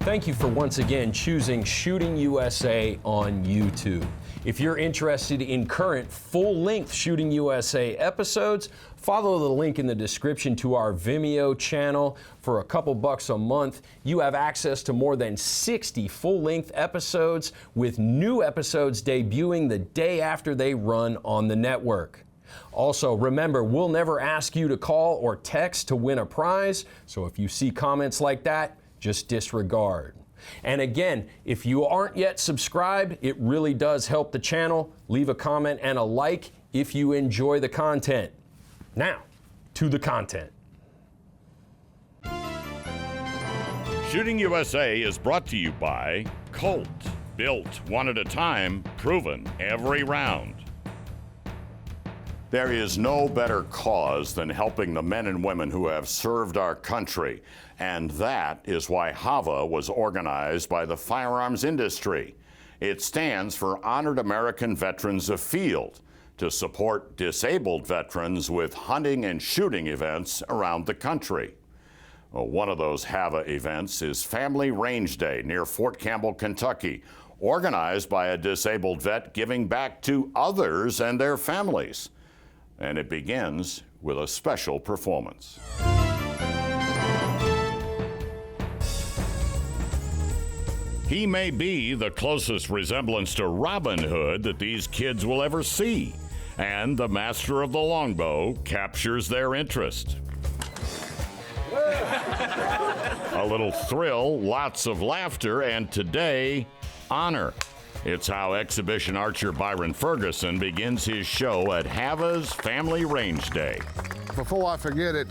Thank you for once again choosing Shooting USA on YouTube. If you're interested in current full-length Shooting USA episodes, follow the link in the description to our Vimeo channel. For a couple bucks a month, you have access to more than 60 full-length episodes, with new episodes debuting the day after they run on the network. Also, remember, we'll never ask you to call or text to win a prize, so if you see comments like that, just disregard. And again, if you aren't yet subscribed, it really does help the channel. Leave a comment and a like if you enjoy the content. Now, to the content. Shooting USA is brought to you by Colt. Built one at a time, proven every round. There is no better cause than helping the men and women who have served our country. And that is why HAVA was organized by the firearms industry. It stands for Honored American Veterans Afield, to support disabled veterans with hunting and shooting events around the country. Well, one of those HAVA events is Family Range Day near Fort Campbell, Kentucky, organized by a disabled vet giving back to others and their families. And it begins with a special performance. He may be the closest resemblance to Robin Hood that these kids will ever see, and the master of the longbow captures their interest. A little thrill, lots of laughter, and today, honor. It's how exhibition archer Byron Ferguson begins his show at HAVA's Family Range Day. Before I forget it,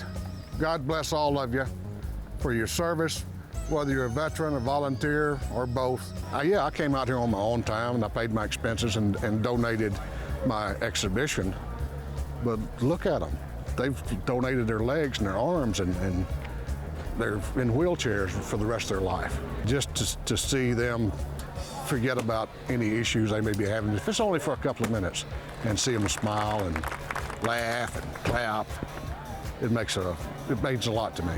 God bless all of you for your service, whether you're a veteran, a volunteer, or both. Yeah, I came out here on my own time and I paid my expenses and donated my exhibition. But look at them. They've donated their legs and their arms and they're in wheelchairs for the rest of their life. Just to see them forget about any issues they may be having, if it's only for a couple of minutes, and see them smile and laugh and clap, it means a lot to me.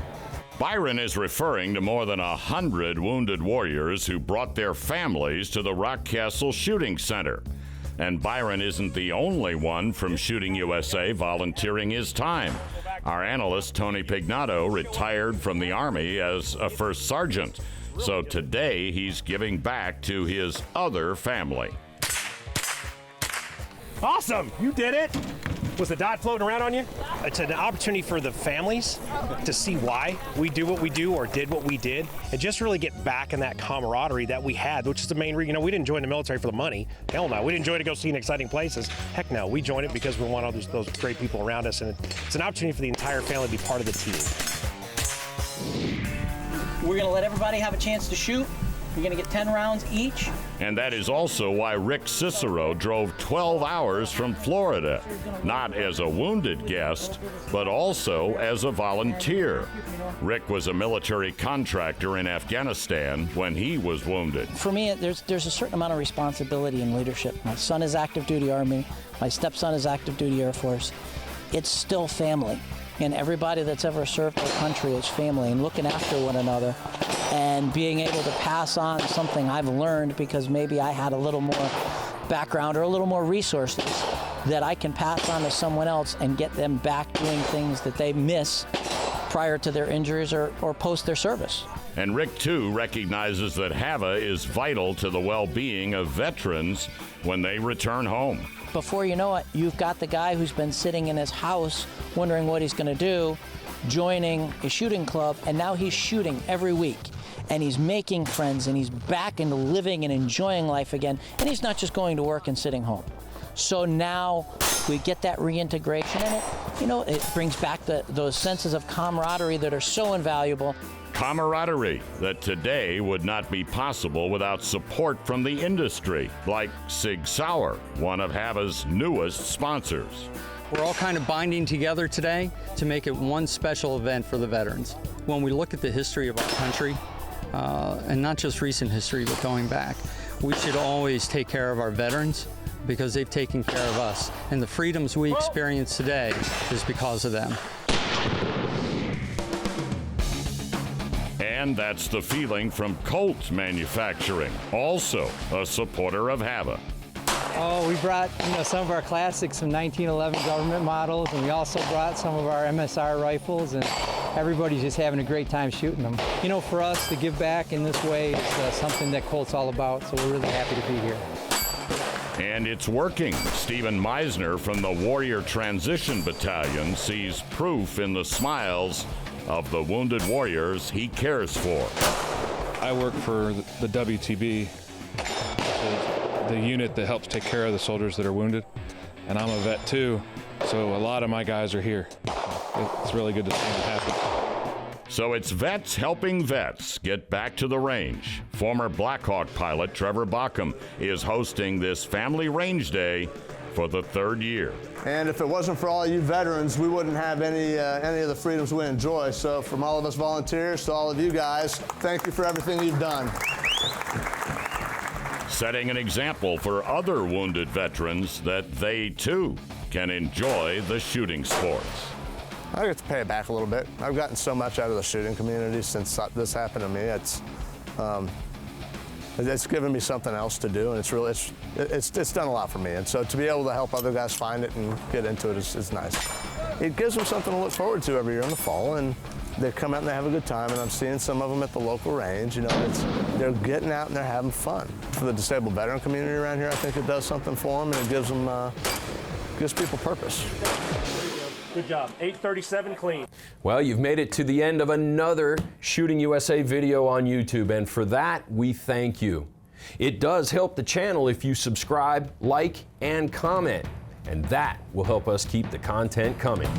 Byron is referring to more than 100 wounded warriors who brought their families to the Rockcastle Shooting Center. And Byron isn't the only one from Shooting USA volunteering his time. Our analyst, Tony Pignato, retired from the Army as a first sergeant. So today, he's giving back to his other family. Awesome, you did it. Was the dot floating around on you? It's an opportunity for the families to see why we do what we do or did what we did, and just really get back in that camaraderie that we had, which is the main reason. You know, we didn't join the military for the money. Hell no. We didn't join to go see in exciting places. Heck no. We joined it because we want those great people around us, and it's an opportunity for the entire family to be part of the team. We're going to let everybody have a chance to shoot. You're going to get 10 rounds each. And that is also why Rick Cicero drove 12 hours from Florida, not as a wounded guest, but also as a volunteer. Rick was a military contractor in Afghanistan when he was wounded. For me, there's a certain amount of responsibility in leadership. My son is active duty Army. My stepson is active duty Air Force. It's still family. And everybody that's ever served our country is family, and looking after one another and being able to pass on something I've learned because maybe I had a little more background or a little more resources that I can pass on to someone else and get them back doing things that they miss prior to their injuries or post their service. And Rick, too, recognizes that HAVA is vital to the well-being of veterans when they return home. Before you know it, you've got the guy who's been sitting in his house wondering what he's going to do, joining a shooting club, and now he's shooting every week. And he's making friends, and he's back into living and enjoying life again. And he's not just going to work and sitting home. So now we get that reintegration, and it brings back those senses of camaraderie that are so invaluable. Camaraderie that today would not be possible without support from the industry, like Sig Sauer, one of HAVA's newest sponsors. We're all kind of binding together today to make it one special event for the veterans. When we look at the history of our country, and not just recent history, but going back, we should always take care of our veterans because they've taken care of us. And the freedoms we experience today is because of them. And that's the feeling from Colt Manufacturing, also a supporter of HAVA. Oh, we brought some of our classics, some 1911 government models, and we also brought some of our MSR rifles, and everybody's just having a great time shooting them. For us to give back in this way is something that Colt's all about, so we're really happy to be here. And it's working. Stephen Meisner from the Warrior Transition Battalion sees proof in the smiles of the wounded warriors he cares for. I work for the WTB, the unit that helps take care of the soldiers that are wounded, and I'm a vet too, so a lot of my guys are here. It's really good to see them happy. So it's vets helping vets get back to the range. Former Black Hawk pilot Trevor Bockham is hosting this Family Range Day for the third year. And if it wasn't for all you veterans, we wouldn't have any of the freedoms we enjoy. So from all of us volunteers to all of you guys, thank you for everything you've done. Setting an example for other wounded veterans that they too can enjoy the shooting sports. I get to pay it back a little bit. I've gotten so much out of the shooting community since this happened to me. It's given me something else to do, and it's done a lot for me. And so to be able to help other guys find it and get into it is nice. It gives them something to look forward to every year in the fall, and they come out and they have a good time. And I'm seeing some of them at the local range. They're getting out and they're having fun. For the disabled veteran community around here, I think it does something for them, and it gives people purpose. Good job. 837 clean. Well, you've made it to the end of another Shooting USA video on YouTube, and for that, we thank you. It does help the channel if you subscribe, like, and comment, and that will help us keep the content coming.